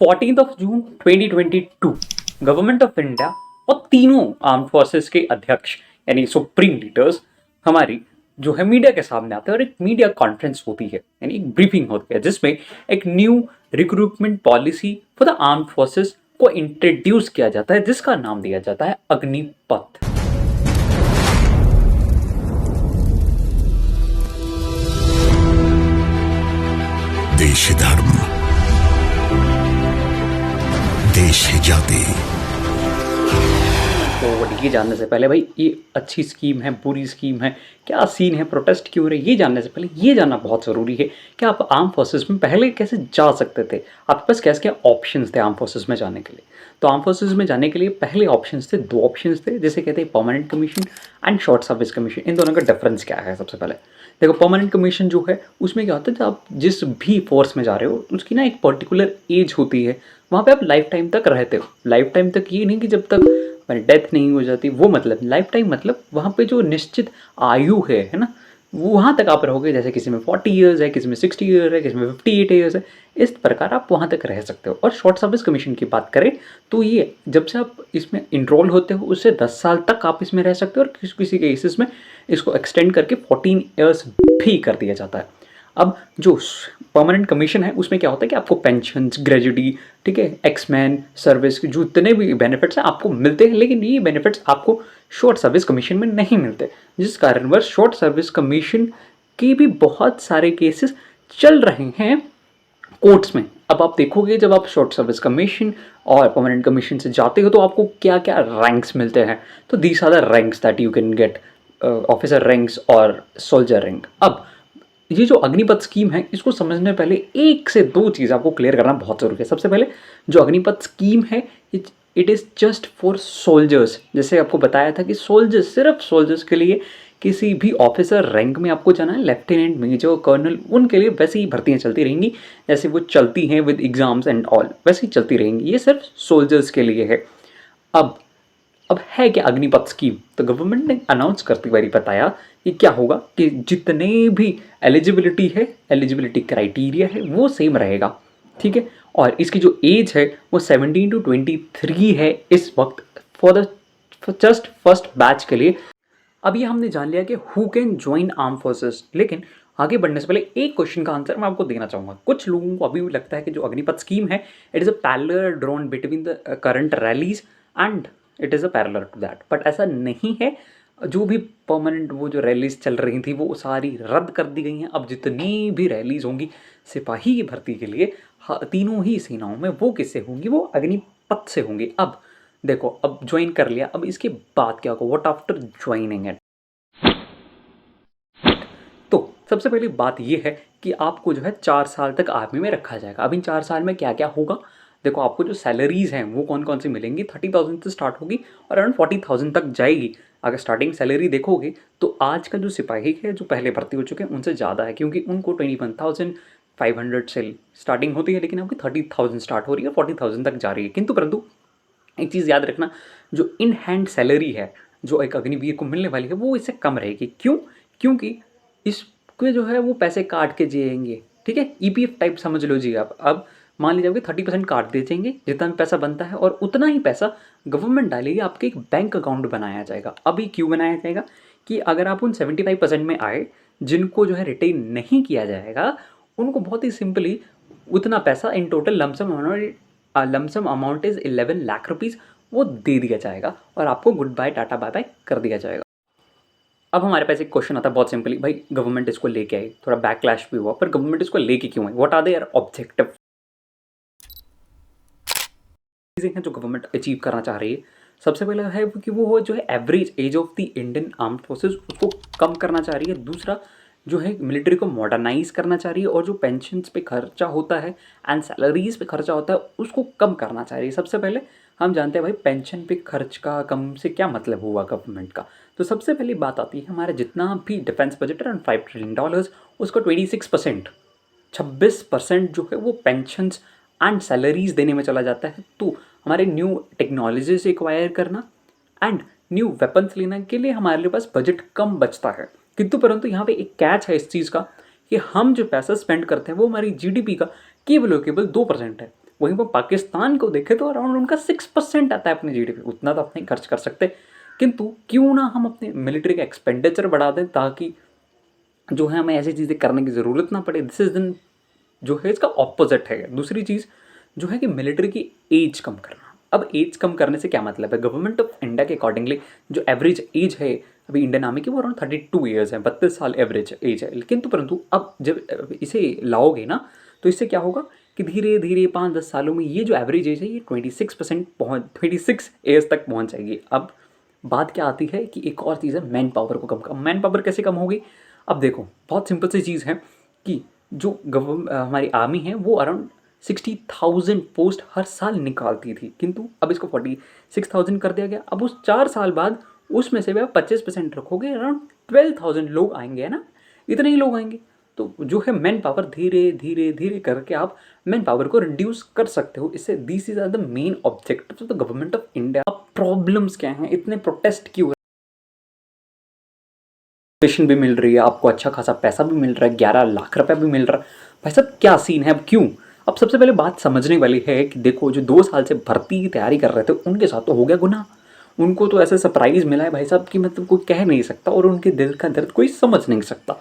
14 June 2022 government of India और तीनों arm forces के अध्यक्ष यानी सुप्रीम लीडर्स हमारी जो है मीडिया के सामने आते हैं और एक मीडिया कॉन्फ्रेंस होती है यानी एक ब्रीफिंग होती है जिसमें एक new recruitment policy for the arm forces को इंट्रोड्यूस किया जाता है जिसका नाम दिया जाता है अग्निपथ। देश धर्म, देश जाति। तो ये जानने से पहले भाई ये अच्छी स्कीम है बुरी स्कीम है क्या सीन है प्रोटेस्ट क्यों हो रहे ये जानने से पहले ये जानना बहुत ज़रूरी है कि आप आर्म फोर्सेस में पहले कैसे जा सकते थे, आपके पास कैसे क्या ऑप्शंस थे आर्म फोर्सेस में जाने के लिए। तो आर्म फोर्सेस में जाने के लिए पहले ऑप्शंस थे, दो ऑप्शंस थे जिसे कहते हैं permanent commission and short service commission. इन दोनों का डिफरेंस क्या है? सबसे पहले देखो परमानेंट कमीशन जो है उसमें क्या होता है, जब आप जिस भी फोर्स में जा रहे हो उसकी ना एक पर्टिकुलर एज होती है, वहाँ पे आप लाइफ टाइम तक रहते हो। लाइफ टाइम तक ये नहीं कि जब तक डेथ नहीं हो जाती, वो मतलब लाइफ टाइम मतलब वहाँ पे जो निश्चित आयु है ना, वो वहाँ तक आप रहोगे। जैसे किसी में 40 ईयर्स है, किसी में 60 ईयर है, किसी में 58 ईयर्स है, इस प्रकार आप वहाँ तक रह सकते हो। और शॉर्ट सर्विस कमीशन की बात करें तो ये जब से आप इसमें इनरोल होते हो उससे 10 साल तक आप इसमें रह सकते हो और किसी किसी केसेस में इसको एक्सटेंड करके 14 ईयर्स भी कर दिया जाता है। अब जो परमानेंट कमीशन है उसमें क्या होता है कि आपको पेंशन, ग्रेजुटी, ठीक है, एक्समैन सर्विस के जो इतने भी बेनिफिट्स हैं आपको मिलते हैं, लेकिन ये बेनिफिट्स आपको शॉर्ट सर्विस कमीशन में नहीं मिलते, जिस कारणवश शॉर्ट सर्विस कमीशन की भी बहुत सारे केसेस चल रहे हैं कोर्ट्स में। अब आप देखोगे जब आप शॉर्ट सर्विस कमीशन और परमानेंट कमीशन से जाते हो तो आपको क्या क्या रैंक्स मिलते हैं। तो these are the ranks that you can get, officer ranks और सोल्जर रैंक। अब ये जो अग्निपथ स्कीम है इसको समझने पहले एक से दो चीज़ आपको क्लियर करना बहुत ज़रूरी है। सबसे पहले जो अग्निपथ स्कीम है it is just for soldiers. जैसे आपको बताया था कि सोल्जर्स, सिर्फ सोल्जर्स के लिए, किसी भी ऑफिसर रैंक में आपको जाना है, लेफ्टिनेंट, मेजर, कर्नल, उनके लिए वैसे ही भर्तियाँ चलती रहेंगी जैसे वो चलती हैं विद एग्जाम्स एंड ऑल, वैसे ही चलती रहेंगी। ये सिर्फ सोल्जर्स के लिए है। अब है क्या अग्निपथ स्कीम? तो गवर्नमेंट ने अनाउंस करते हुए बताया कि क्या होगा कि जितने भी एलिजिबिलिटी क्राइटेरिया है वो सेम रहेगा, ठीक है। और इसकी जो एज है वो 17 to 23 है इस वक्त for the just first batch के लिए। अब ये हमने जान लिया कि who can join arm forces, लेकिन आगे बढ़ने से पहले एक क्वेश्चन का आंसर मैं आपको देना चाहूँगा। कुछ लोगों को अभी भी लगता है कि जो अग्निपथ स्कीम है it is a parallel drawn between the current rallies and it is a parallel to that, but ऐसा नहीं है। जो भी परमानेंट वो जो रैलीज चल रही थी वो सारी रद्द कर दी गई हैं। अब जितनी भी रैलीज होंगी सिपाही की भर्ती के लिए तीनों ही सेनाओं में वो किससे होंगी? वो अग्निपथ से होंगी। अब देखो, अब ज्वाइन कर लिया, अब इसके बाद क्या होगा? What after joining it? तो सबसे पहली बात यह है कि आपको जो है 4 साल तक आर्मी में रखा जाएगा। अब इन 4 साल में क्या क्या होगा? देखो, आपको जो सैलरीज हैं वो कौन कौन सी मिलेंगी। 30,000 से स्टार्ट होगी और अराउंड 40,000 तक जाएगी। अगर स्टार्टिंग सैलरी देखोगे तो आज का जो सिपाही है जो पहले भर्ती हो चुके हैं उनसे ज़्यादा है, क्योंकि उनको 21,500 से स्टार्टिंग होती है, लेकिन आपकी 30,000 स्टार्ट हो रही है, 40,000 तक जा रही है। किंतु परंतु एक चीज़ याद रखना, जो इन हैंड सैलरी है जो एक अग्निवीर को मिलने वाली है वो इससे कम रहेगी। क्यों? क्योंकि इसके जो है वो पैसे काट के जिएंगे, ठीक है। ईपीएफ टाइप समझ लो जी आप। अब मान लीजिए आपके 30% काट दे जाएंगे, जितना भी पैसा बनता है, और उतना ही पैसा गवर्नमेंट डालेगी, आपके एक बैंक अकाउंट बनाया जाएगा। अभी क्यों बनाया जाएगा? कि अगर आप उन 75% में आए जिनको जो है रिटेन नहीं किया जाएगा, उनको बहुत ही सिंपली उतना पैसा in total lump sum amount is 11 lakh rupees वो दे दिया जाएगा और आपको good bye tata bye bye कर दिया जाएगा। अब हमारे पास एक क्वेश्चन आता है बहुत सिंपली, भाई गवर्नमेंट इसको लेके आई, थोड़ा बैकलैश भी हुआ, पर गवर्नमेंट इसको लेके क्यों आई? What are their objective? चीज़ें हैं जो गवर्नमेंट अचीव करना चाह रही है। सबसे पहला है कि वो जो है average age of the Indian arm forces उसको कम करना चाह रही है। दूसरा जो है मिलिट्री को मॉडर्नाइज करना चाह रही है, और जो पेंशन्स पे खर्चा होता है एंड सैलरीज पे खर्चा होता है उसको कम करना चाह रही है। सबसे पहले हम जानते हैं भाई पेंशन पे खर्च का कम से क्या मतलब हुआ गवर्नमेंट का। तो सबसे पहली बात आती है हमारा जितना भी डिफेंस बजट अराउंड $5 ट्रिलियन, उसका 26% जो है वो पेंशन्स एंड सैलरीज देने में चला जाता है। तो हमारे न्यू टेक्नोलॉजीज एक्वायर करना एंड न्यू वेपन्स लेने के लिए हमारे पास बजट कम बचता है। किंतु परंतु यहाँ पे एक कैच है इस चीज़ का कि हम जो पैसा स्पेंड करते हैं वो हमारी जीडीपी का केवल और केवल 2% है। वहीं पर पाकिस्तान को देखें तो अराउंड उनका 6% आता है अपने जीडीपी, उतना तो अपने खर्च कर सकते। किंतु क्यों ना हम अपने मिलिट्री का एक्सपेंडिचर बढ़ा दें ताकि जो है हमें ऐसी चीज़ें करने की ज़रूरत ना पड़े। दिस इज दिन जो है इसका ऑपोजिट है। दूसरी चीज़ जो है कि मिलिट्री की एज कम करना। अब एज कम करने से क्या मतलब है? गवर्नमेंट ऑफ इंडिया के अकॉर्डिंगली जो एवरेज एज है अभी इंडियन आर्मी की वो अराउंड 32 ईयर्स है, 32 साल एवरेज एज है। किंतु परंतु अब जब इसे लाओगे ना तो इससे क्या होगा कि धीरे धीरे 5-10 सालों में ये जो एवरेज एज है ये 26 ईयर्स तक पहुँच जाएगी। अब बात क्या आती है कि एक और चीज़ है मैन पावर को कम। मैन पावर कैसे कम होगी? अब देखो बहुत सिंपल सी चीज़ है कि जो हमारी आर्मी है वो अराउंड 60,000 पोस्ट हर साल निकालती थी, किंतु अब इसको 46,000 कर दिया गया। अब उस 4 साल बाद उसमें से भी आप 25% रखोगे, अराउंड 12,000 लोग आएंगे, है ना, इतने ही लोग आएंगे। तो जो है मैन पावर धीरे धीरे धीरे करके आप मैन पावर को रिड्यूस कर सकते हो। इससे this is are the main objective of the government of India. अब प्रॉब्लम्स क्या हैं, इतने प्रोटेस्ट क्यों? पेंशन भी मिल रही है आपको, अच्छा खासा पैसा भी मिल रहा है, 11 लाख रुपए भी मिल रहा है। भाई साहब क्या सीन है, अब क्यों? अब सबसे पहले बात समझने वाली है कि देखो जो 2 साल से भर्ती की तैयारी कर रहे थे उनके साथ तो हो गया गुनाह। उनको तो ऐसे सरप्राइज मिला है भाई साहब कि मतलब कोई कह नहीं सकता और उनके दिल का दर्द कोई समझ नहीं सकता,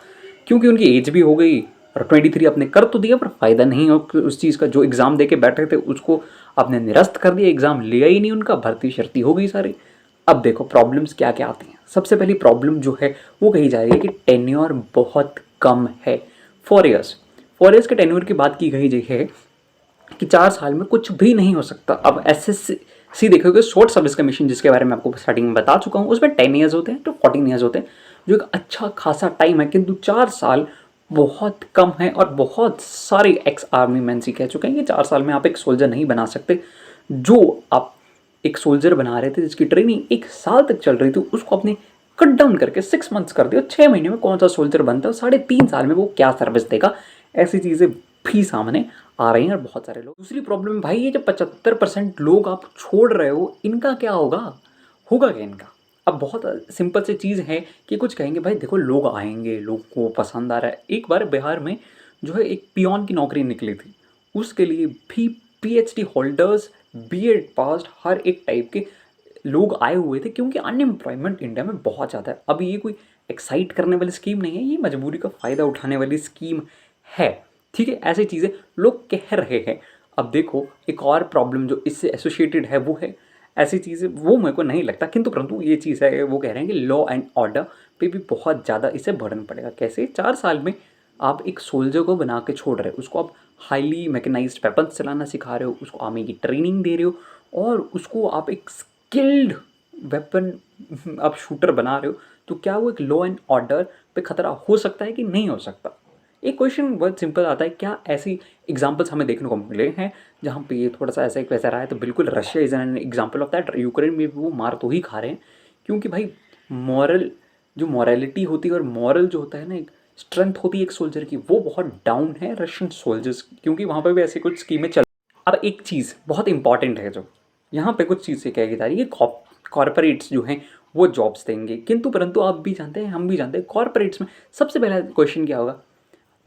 क्योंकि उनकी एज भी हो गई और 23 अपने कर तो दिया पर फायदा नहीं हो उस चीज़ का। जो एग्ज़ाम दे के बैठे थे उसको आपने निरस्त कर दिया, एग्ज़ाम लिया ही नहीं उनका, भर्ती शर्ती हो गई सारी। अब देखो प्रॉब्लम्स क्या क्या आती हैं। सबसे पहली प्रॉब्लम जो है वो कही जा रही है कि टेन्योर बहुत कम है, 4 ईयर्स। 4 ईयर्स के टेन्योर की बात की गई है कि 4 साल में कुछ भी नहीं हो सकता। अब एसएससी देखोगे, शॉर्ट सर्विस कमीशन, जिसके बारे में आपको स्टार्टिंग में बता चुका हूँ, उसमें 10 ईयर्स होते हैं तो 14 ईयर्स होते हैं, जो एक अच्छा खासा टाइम है। किंतु 4 साल बहुत कम है और बहुत सारे एक्स आर्मी मैन ही कह चुके हैं कि 4 साल में आप एक सोल्जर नहीं बना सकते। जो आप एक सोल्जर बना रहे थे जिसकी ट्रेनिंग 1 साल तक चल रही थी उसको आपने कट डाउन करके 6 मंथ्स कर दिया। 6 महीने में कौन सा सोल्जर बनता है, 3.5 साल में वो क्या सर्विस देगा? ऐसी चीज़ें भी सामने आ रही हैं और बहुत सारे लोग। दूसरी प्रॉब्लम भाई ये जो 75% लोग आप छोड़ रहे हो इनका क्या होगा? होगा क्या इनका? अब बहुत सिंपल सी चीज़ है कि कुछ कहेंगे भाई देखो लोग आएंगे, लोग को पसंद आ रहा है। एक बार बिहार में जो है एक पियोन की नौकरी निकली थी, उसके लिए भी पीएचडी होल्डर्स, बीएड पास्ड, हर एक टाइप के लोग आए हुए थे, क्योंकि अनएम्प्लॉयमेंट इंडिया में बहुत ज़्यादा है। अब ये कोई एक्साइट करने वाली स्कीम नहीं है, ये मजबूरी का फ़ायदा उठाने वाली स्कीम है। ठीक है, ऐसी चीज़ें लोग कह रहे हैं। अब देखो एक और प्रॉब्लम जो इससे एसोसिएटेड है वो है, ऐसी चीज़ें वो मेरे को नहीं लगता, किंतु परंतु ये चीज़ है, वो कह रहे हैं कि लॉ एंड ऑर्डर पे भी बहुत ज़्यादा इससे बर्डन पड़ेगा। कैसे? 4 साल में आप एक सोल्जर को बना के छोड़ रहे हो, उसको आप हाईली मैकेनाइज्ड वेपन्स चलाना सिखा रहे हो, उसको आर्मी की ट्रेनिंग दे रहे हो और उसको आप एक स्किल्ड वेपन आप शूटर बना रहे हो, तो क्या वो एक लॉ एंड ऑर्डर पे खतरा हो सकता है कि नहीं हो सकता? एक क्वेश्चन बहुत सिंपल आता है, क्या ऐसी एग्जांपल्स हमें देखने को मिले हैं जहाँ पे ये थोड़ा सा ऐसा एक वैसा रहा है? तो बिल्कुल Russia is an example of that. Ukraine में भी वो मार तो ही खा रहे हैं, क्योंकि भाई मॉरल जो मॉरलिटी होती है और मॉरल जो होता है ना, एक स्ट्रेंथ होती है एक सोल्जर की, वो बहुत डाउन है रशियन सोल्जर्स, क्योंकि वहाँ पर भी ऐसी कुछ स्कीमें चल। अब एक चीज़ बहुत इंपॉर्टेंट है, जो यहाँ पे कुछ चीज़ें कही जा रही है, कॉरपोरेट्स जो हैं वो जॉब्स देंगे, किंतु परंतु आप भी जानते हैं, हम भी जानते हैं, कॉरपोरेट्स में सबसे पहला क्वेश्चन क्या होगा?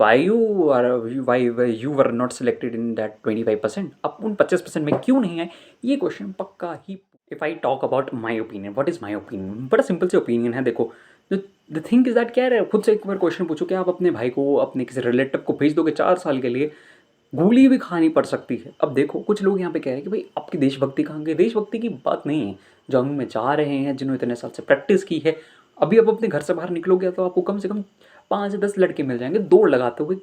Why you were not selected in that 25%? अब उन 25% में क्यों नहीं आए? ये क्वेश्चन पक्का ही। If I talk about my opinion, what is my opinion? बड़ा सिंपल से ओपिनियन है। देखो द थिंग इज़ दैट, क्या है, खुद से एक बार क्वेश्चन पूछो कि आप अपने भाई को, अपने किसी रिलेटिव को भेज दोगे 4 साल के लिए, गोली भी खानी पड़ सकती है। अब देखो कुछ लोग यहाँ पे कह रहे हैं कि भाई आपकी देशभक्ति कहाँ गई? देशभक्ति की बात नहीं है। जंग में जा रहे हैं जिन्होंने इतने साल से प्रैक्टिस की है, अभी अब अपने घर से बाहर निकलोगे तो आपको कम से कम 5 से 10 लड़के मिल जाएंगे दौड़ लगाते हुए,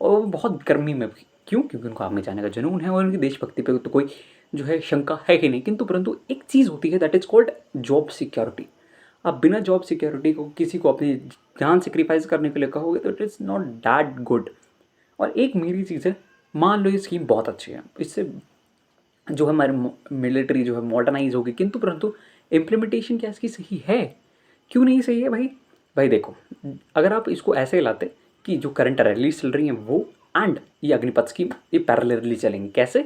और बहुत गर्मी में भी। क्यों? क्योंकि उनको आर्मी जाने का जुनून है और उनकी देशभक्ति पे तो कोई जो है शंका है ही नहीं। किंतु परंतु एक चीज़ होती है that is called job security. आप बिना जॉब सिक्योरिटी को किसी को अपनी जान सेक्रीफाइस करने के लिए कहोगे तो it is not that good. और एक मेरी चीज़ है, मान लो ये स्कीम बहुत अच्छी है, इससे जो हमारी मिलिट्री जो है मॉडर्नाइज होगी, किंतु परंतु इम्प्लीमेंटेशन क्या इसकी सही है? क्यों नहीं सही है भाई? भाई देखो, अगर आप इसको ऐसे लाते कि जो करंट रैलीज चल रही हैं वो एंड ये अग्निपथ स्कीम ये पैरेलली चलेंगी। कैसे?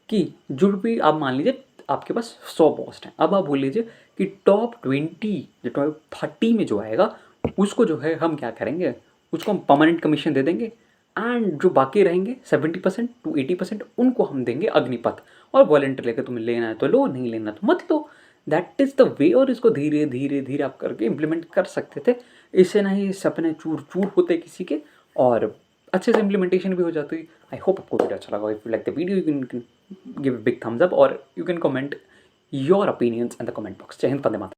कि जो भी आप मान लीजिए आपके पास 100 पोस्ट हैं, अब आप बोल लीजिए कि टॉप 20 जो टॉप 30 में जो आएगा उसको जो है हम क्या करेंगे, उसको हम परमानेंट कमीशन दे देंगे। एंड जो बाकी रहेंगे 70% to 80% उनको हम देंगे अग्निपथ। और वॉलेंटियर लेकर तुम्हें लेना है तो लो, नहीं लेना तो मत लो। That is the way. और इसको धीरे धीरे धीरे आप करके इम्प्लीमेंट कर सकते थे। इससे ना ही सपने चूर चूर होते किसी के, और अच्छे से इम्प्लीमेंटेशन भी हो जाती। आई होप आपको वीडियो अच्छा लगा। If you like the video you can give a big thumbs up, और you can comment your opinions in the comment box. जय हिंद, वंदे मातरम।